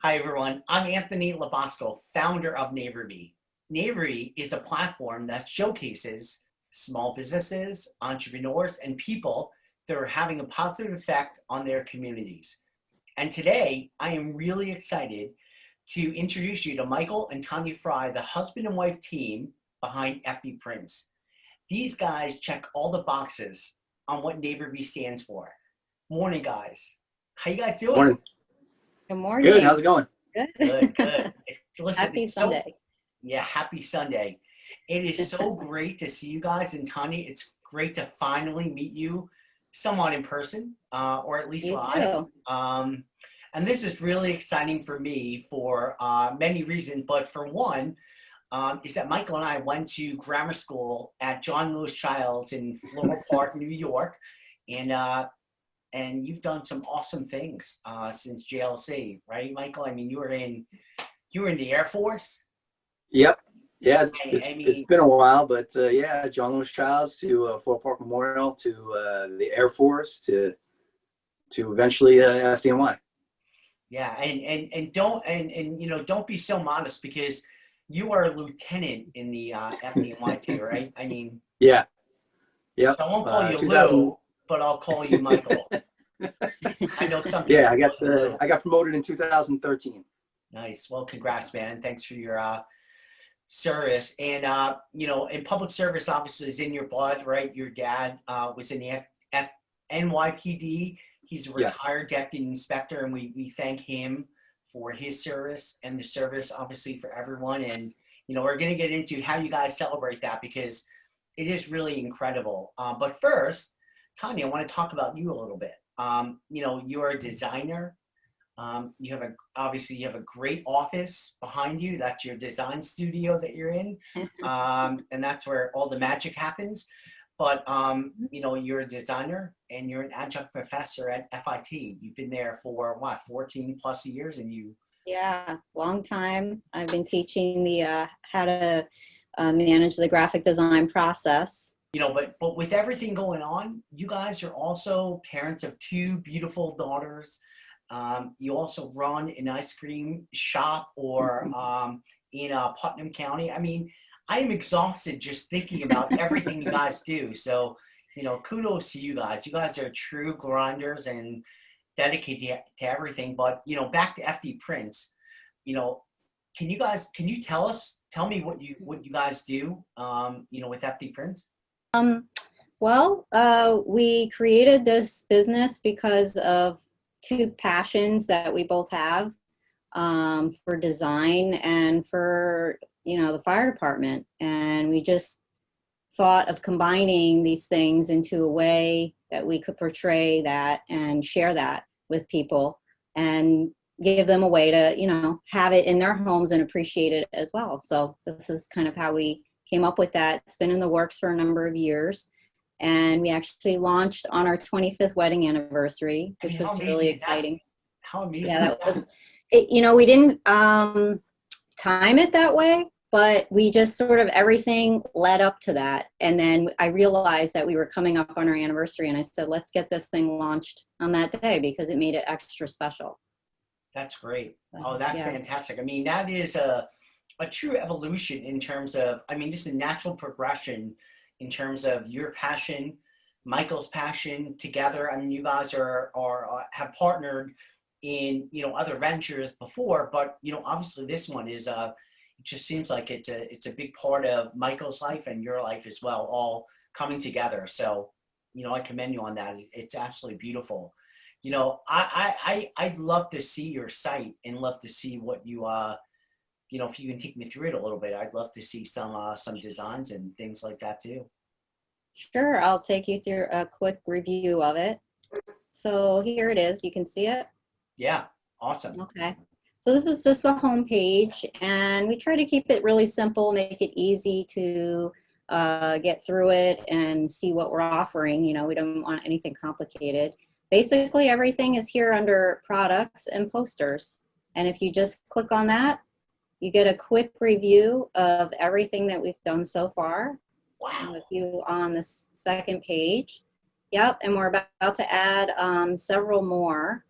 Hi, everyone. I'm Anthony Lobosco, founder of Neighborly. Neighborly is a platform that showcases small businesses, entrepreneurs, and people that are having a positive effect on their communities. And today, I am really excited to introduce you to Michael and Tania Frey, the husband and wife team behind FD Prints. These guys check all the boxes on what Neighborly stands for. Morning, guys. How you guys doing? Morning. Good morning. Good. How's it going? Good. Listen, Happy Sunday. Happy Sunday. It is so great to see you guys. And Tania, it's great to finally meet you somewhat in person, or at least You live. too. And this is really exciting for me for many reasons. But for one, is that Michael and I went to grammar school at John Lewis Childs in Floral Park, New York. And you've done some awesome things since JLC, right, Michael? I mean, you were in the Air Force. Yep. Yeah, it's been a while, but yeah, John Lewis Childs to Floral Park Memorial to the Air Force to eventually FDNY. Yeah, and don't be so modest, because you are a lieutenant in the FDNY too, right? I mean, Yeah. Yep. So I won't call you 2000. Lou, but I'll call you Michael. I know some people. Yeah, I I got promoted in 2013. Nice. Well, congrats, man. Thanks for your service. And in public service, obviously, is in your blood, right? Your dad was in the NYPD. He's a retired deputy inspector, and we thank him for his service and the service, obviously, for everyone. And we're going to get into how you guys celebrate that, because it is really incredible. But first, Tania, I want to talk about you a little bit. You're a designer. You have a great office behind you. That's your design studio that you're in. And that's where all the magic happens. But, you're a designer and you're an adjunct professor at FIT. You've been there for 14 plus years, and Yeah, long time. I've been teaching the how to manage the graphic design process. But with everything going on, you guys are also parents of two beautiful daughters. You also run an ice cream shop in Putnam County. I mean, I am exhausted just thinking about everything you guys do. So, kudos to you guys. You guys are true grinders and dedicated to everything. But, back to FD Prints, can you tell me what you guys do, with FD Prints? Well, we created this business because of two passions that we both have, for design and for the fire department, and we just thought of combining these things into a way that we could portray that and share that with people and give them a way to have it in their homes and appreciate it as well. So this is kind of how we came up with that. It's been in the works for a number of years, and we actually launched on our 25th wedding anniversary, which was really exciting. How amazing! Yeah, that was it. We didn't time it that way, but we just sort of everything led up to that. And then I realized that we were coming up on our anniversary, and I said, let's get this thing launched on that day because it made it extra special. That's great. Oh, that's fantastic. I mean, that is a true evolution in terms of, just a natural progression in terms of your passion, Michael's passion together. I mean, you guys have partnered in, other ventures before, but, obviously this one is, it just seems like it's a big part of Michael's life and your life as well, all coming together. So, I commend you on that. It's absolutely beautiful. I'd love to see your site and love to see what you, if you can take me through it a little bit. I'd love to see some designs and things like that too. Sure, I'll take you through a quick review of it. So here it is. You can see it? Yeah, awesome. Okay. So this is just the home page, and we try to keep it really simple, make it easy to get through it and see what we're offering. We don't want anything complicated. Basically, everything is here under products and posters. And if you just click on that, you get a quick review of everything that we've done so far. Wow. With you on the second page. Yep, and we're about to add several more.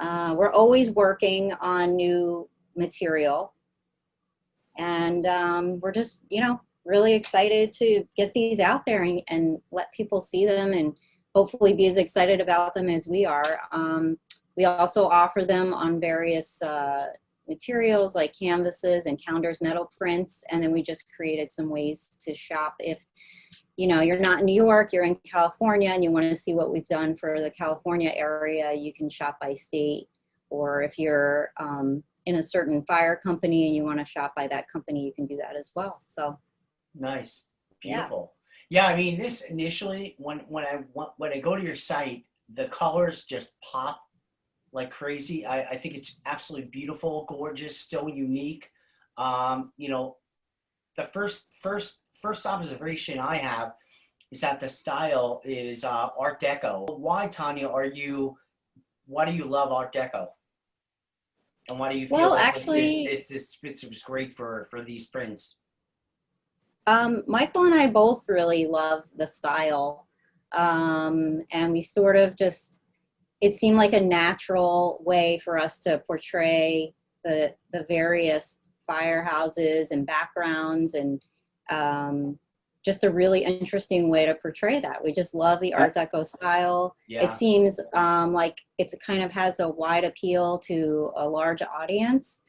we're always working on new material. And we're just, you know, really excited to get these out there and let people see them and hopefully be as excited about them as we are. We also offer them on various materials like canvases and counters, metal prints, and then we just created some ways to shop. If, you know, you're not in New York, you're in California, and you want to see what we've done for the California area, you can shop by state. Or if you're in a certain fire company and you want to shop by that company, you can do that as well. So nice, beautiful. Yeah, I mean, this initially, when I go to your site, the colors just pop like crazy. I think it's absolutely beautiful, gorgeous, still unique. You know, the first observation I have is that the style is Art Deco. Why, Tanya, why do you love Art Deco? And why do you feel well, like actually, this was great for these prints? Michael and I both really love the style. And we sort of just, it seemed like a natural way for us to portray the various firehouses and backgrounds, and just a really interesting way to portray that. We just love the Art Deco style. Yeah. It seems like it's kind of has a wide appeal to a large audience.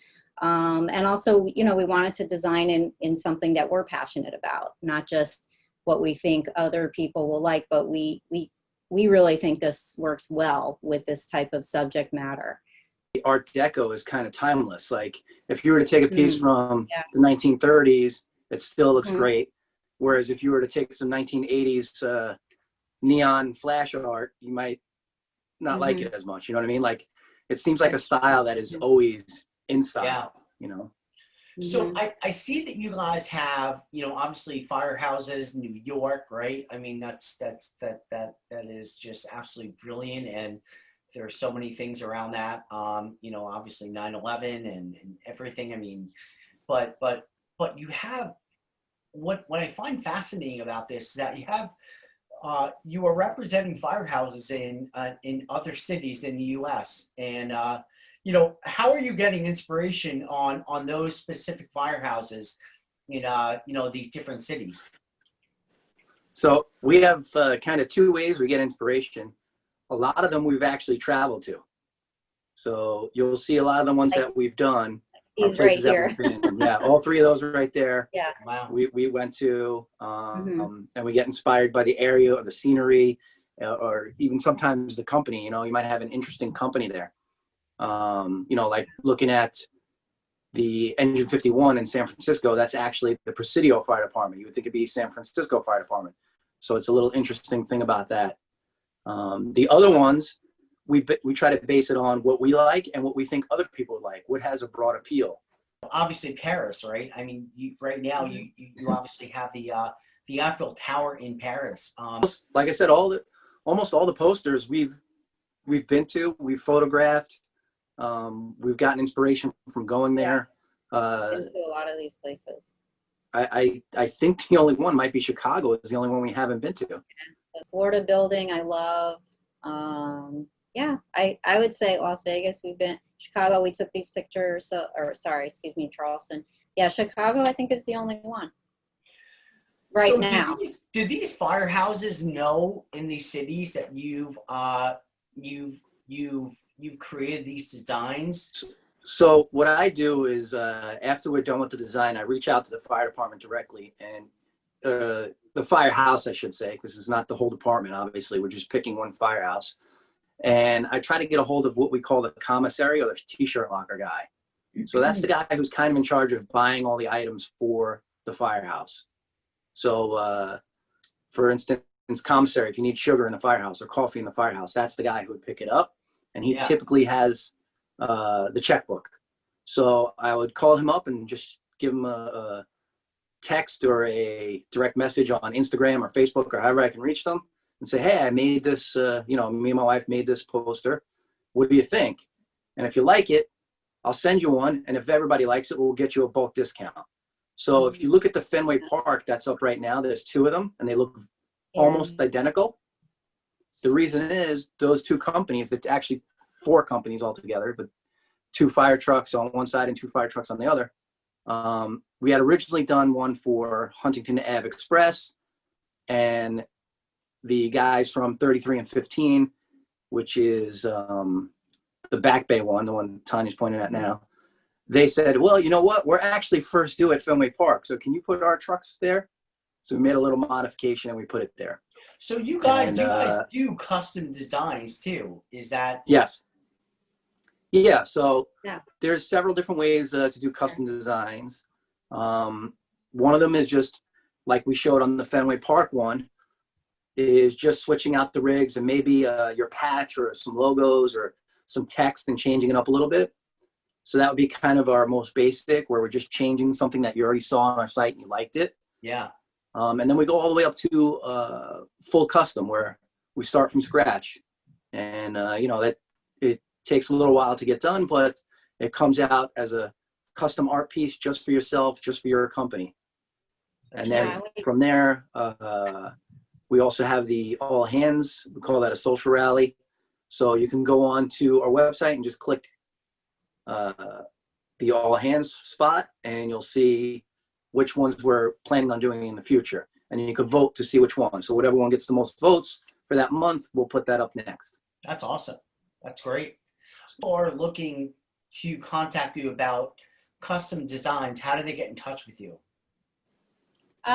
And also, you know, we wanted to design in something that we're passionate about, not just what we think other people will like, but we really think this works well with this type of subject matter. The Art Deco is kind of timeless. Like if you were to take a piece from the 1930s, it still looks great. Whereas if you were to take some 1980s neon flash art, you might not like it as much. You know what I mean? Like it seems like a style that is always in style, you know? So I see that you guys have, you know, obviously firehouses, New York, right? I mean, that is just absolutely brilliant. And there are so many things around that, you know, obviously 9/11 and everything. I mean, but you have, what I find fascinating about this is that you are representing firehouses in other cities in the U.S. and you know, how are you getting inspiration on those specific firehouses in you know, these different cities? So we have kind of two ways we get inspiration. A lot of them we've actually traveled to. So you'll see a lot of the ones that we've done. He's right here. Yeah, all three of those are right there. Yeah. Wow. We went to, and we get inspired by the area or the scenery, or even sometimes the company. You know, you might have an interesting company there. You know, like looking at the Engine 51 in San Francisco, that's actually the Presidio Fire Department. You would think it'd be San Francisco Fire Department. So it's a little interesting thing about that. The other ones, we try to base it on what we like and what we think other people like, what has a broad appeal. Obviously Paris, right? I mean, right now you obviously have the Eiffel Tower in Paris. Like I said, almost all the posters we've been to, we've photographed. We've gotten inspiration from going there. Been to a lot of these places. I think the only one might be Chicago is the only one we haven't been to. The Florida building I love. Yeah, I would say Las Vegas, we've been. Chicago, we took these pictures, Charleston. Yeah, Chicago I think is the only one right now. Do these firehouses know in these cities that you've created these designs? So what I do is after we're done with the design, I reach out to the fire department directly, and the firehouse, I should say, because it's not the whole department, obviously. We're just picking one firehouse. And I try to get a hold of what we call the commissary, or the t-shirt locker guy. So that's the guy who's kind of in charge of buying all the items for the firehouse. So for instance, commissary, if you need sugar in the firehouse or coffee in the firehouse, that's the guy who would pick it up. And he typically has the checkbook. So I would call him up and just give him a text or a direct message on Instagram or Facebook or however I can reach them, and say, hey, I made this, you know, me and my wife made this poster. What do you think? And if you like it, I'll send you one. And if everybody likes it, we'll get you a bulk discount. So if you look at the Fenway Park that's up right now, there's two of them and they look almost identical. The reason is those two companies that actually 4 companies altogether, but 2 fire trucks on one side and 2 fire trucks on the other. We had originally done one for Huntington Ave Express, and the guys from 33 and 15, which is the Back Bay one, the one Tanya's pointing at now, they said, well, you know what? We're actually first due at Fenway Park, so can you put our trucks there? So we made a little modification and we put it there. So you guys, And, you guys do custom designs too. Is that? Yes. Yeah, so Yeah. there's several different ways to do custom designs. One of them is just like we showed on the Fenway Park one, is just switching out the rigs and maybe your patch or some logos or some text and changing it up a little bit. So that would be kind of our most basic, where we're just changing something that you already saw on our site and you liked it. Yeah. And then we go all the way up to full custom, where we start from scratch. And, you know, that it takes a little while to get done, but it comes out as a custom art piece just for yourself, just for your company. And then from there, we also have the all hands. We call that a social rally. So you can go on to our website and just click the all hands spot, and you'll see which ones we're planning on doing in the future. And you can vote to see which one. So whatever one gets the most votes for that month, we'll put that up next. That's awesome. That's great. Or looking to contact you about custom designs, how do they get in touch with you?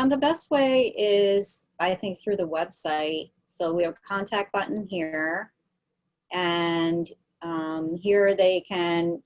The best way is, I think, through the website. So we have a contact button here, and here they can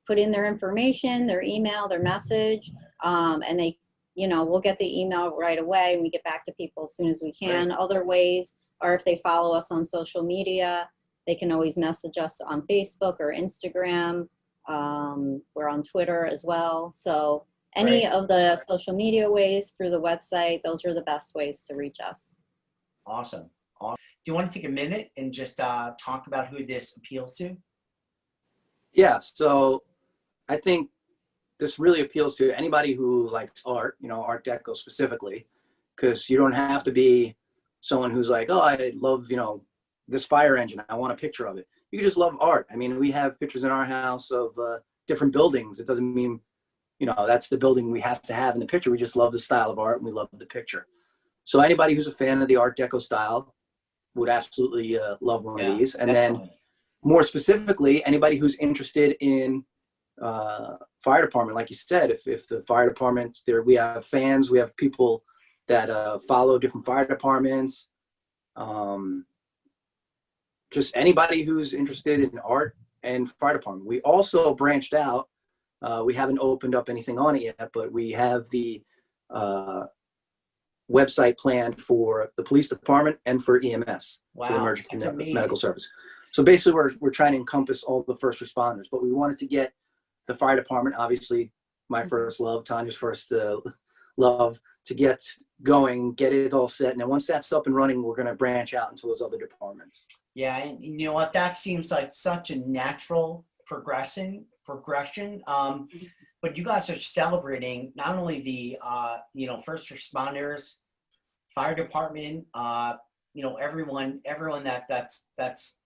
put in their information, their email, their message, and they, you know, we'll get the email right away, and we get back to people as soon as we can. Right. Other ways are if they follow us on social media, they can always message us on Facebook or Instagram. We're on Twitter as well. So any of the social media ways through the website, those are the best ways to reach us. Awesome. Do you want to take a minute and just talk about who this appeals to? Yeah, so I think this really appeals to anybody who likes art, you know, Art Deco specifically, because you don't have to be someone who's like, oh, I love, you know, this fire engine, I want a picture of it. You just love art. I mean, we have pictures in our house of different buildings. It doesn't mean, you know, that's the building we have to have in the picture. We just love the style of art and we love the picture. So anybody who's a fan of the Art Deco style would absolutely love one of these. And definitely. Then more specifically, anybody who's interested in fire department, like you said, if the fire department, we have fans, we have people that follow different fire departments, just anybody who's interested in art and fire department. We also branched out. We haven't opened up anything on it yet, but we have the website planned for the police department and for EMS, so the emergency medical service. So basically, we're trying to encompass all the first responders, but we wanted to get the fire department, obviously my first love, Tanya's first love, to get going, get it all set. And then once that's up and running, we're going to branch out into those other departments. Yeah, and you know what? That seems like such a natural progression. But you guys are celebrating not only the you know, first responders, fire department, you know, everyone that's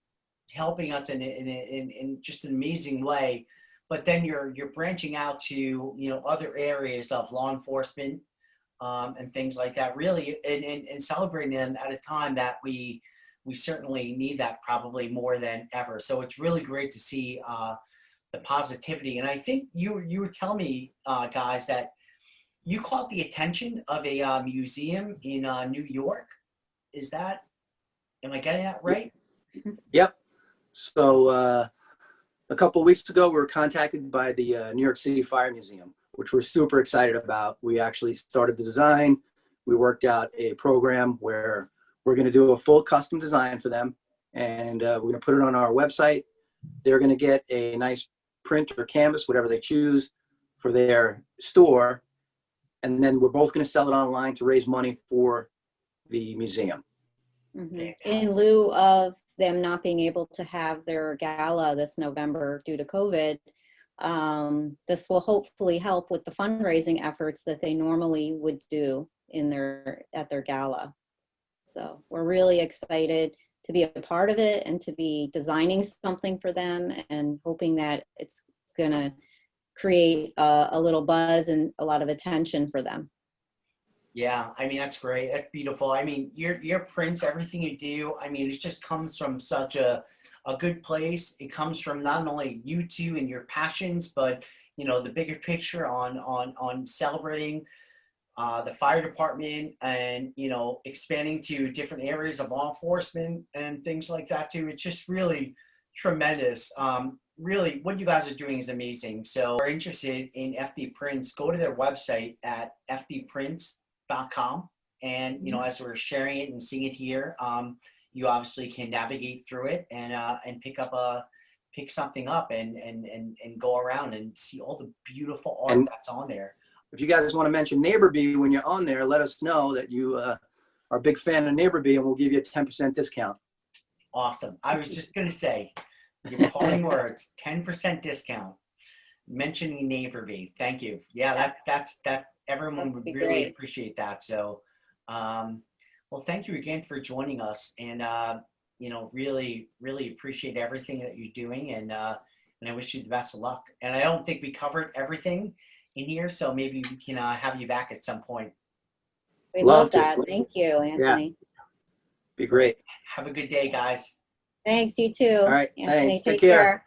helping us in just an amazing way. But then you're branching out to, you know, other areas of law enforcement and things like that, really, and celebrating them at a time that we certainly need that probably more than ever. So it's really great to see the positivity. And I think you were telling me, guys, that you caught the attention of a museum in New York. Am I getting that right? Yep. So a couple of weeks ago, we were contacted by the New York City Fire Museum, which we're super excited about. We actually started the design. We worked out a program where we're going to do a full custom design for them, and we're going to put it on our website. They're going to get a nice print or canvas, whatever they choose, for their store, and then we're both going to sell it online to raise money for the museum. Mm-hmm. In lieu of them not being able to have their gala this November due to COVID, this will hopefully help with the fundraising efforts that they normally would do at their gala. So we're really excited. to be a part of it and to be designing something for them and hoping that it's going to create a little buzz and a lot of attention for them. Yeah, I mean, that's great. That's beautiful. I mean, your prints, everything you do, I mean, it just comes from such a good place. It comes from not only you two and your passions, but you know, the bigger picture on celebrating the fire department and, you know, expanding to different areas of law enforcement and things like that too. It's just really tremendous. Really, what you guys are doing is amazing. So if you're interested in FD Prints, go to their website at fdprints.com. And, you know, as we're sharing it and seeing it here, you obviously can navigate through it and pick something up and go around and see all the beautiful art that's on there. If you guys want to mention Neighbor Bee when you're on there, let us know that you are a big fan of Neighbor Bee, and we'll give you a 10% discount. Awesome. I was just going to say, your calling words, 10% discount. Mentioning Neighbor Bee. Thank you. Yeah, that everyone would really appreciate that. So, well, thank you again for joining us, and you know, really appreciate everything that you're doing, and I wish you the best of luck. And I don't think we covered everything in here, so maybe we can have you back at some point. We love that. Thank you, Anthony. Yeah. Be great. Have a good day, guys. Thanks, you too. All right, Anthony, thanks. Take care.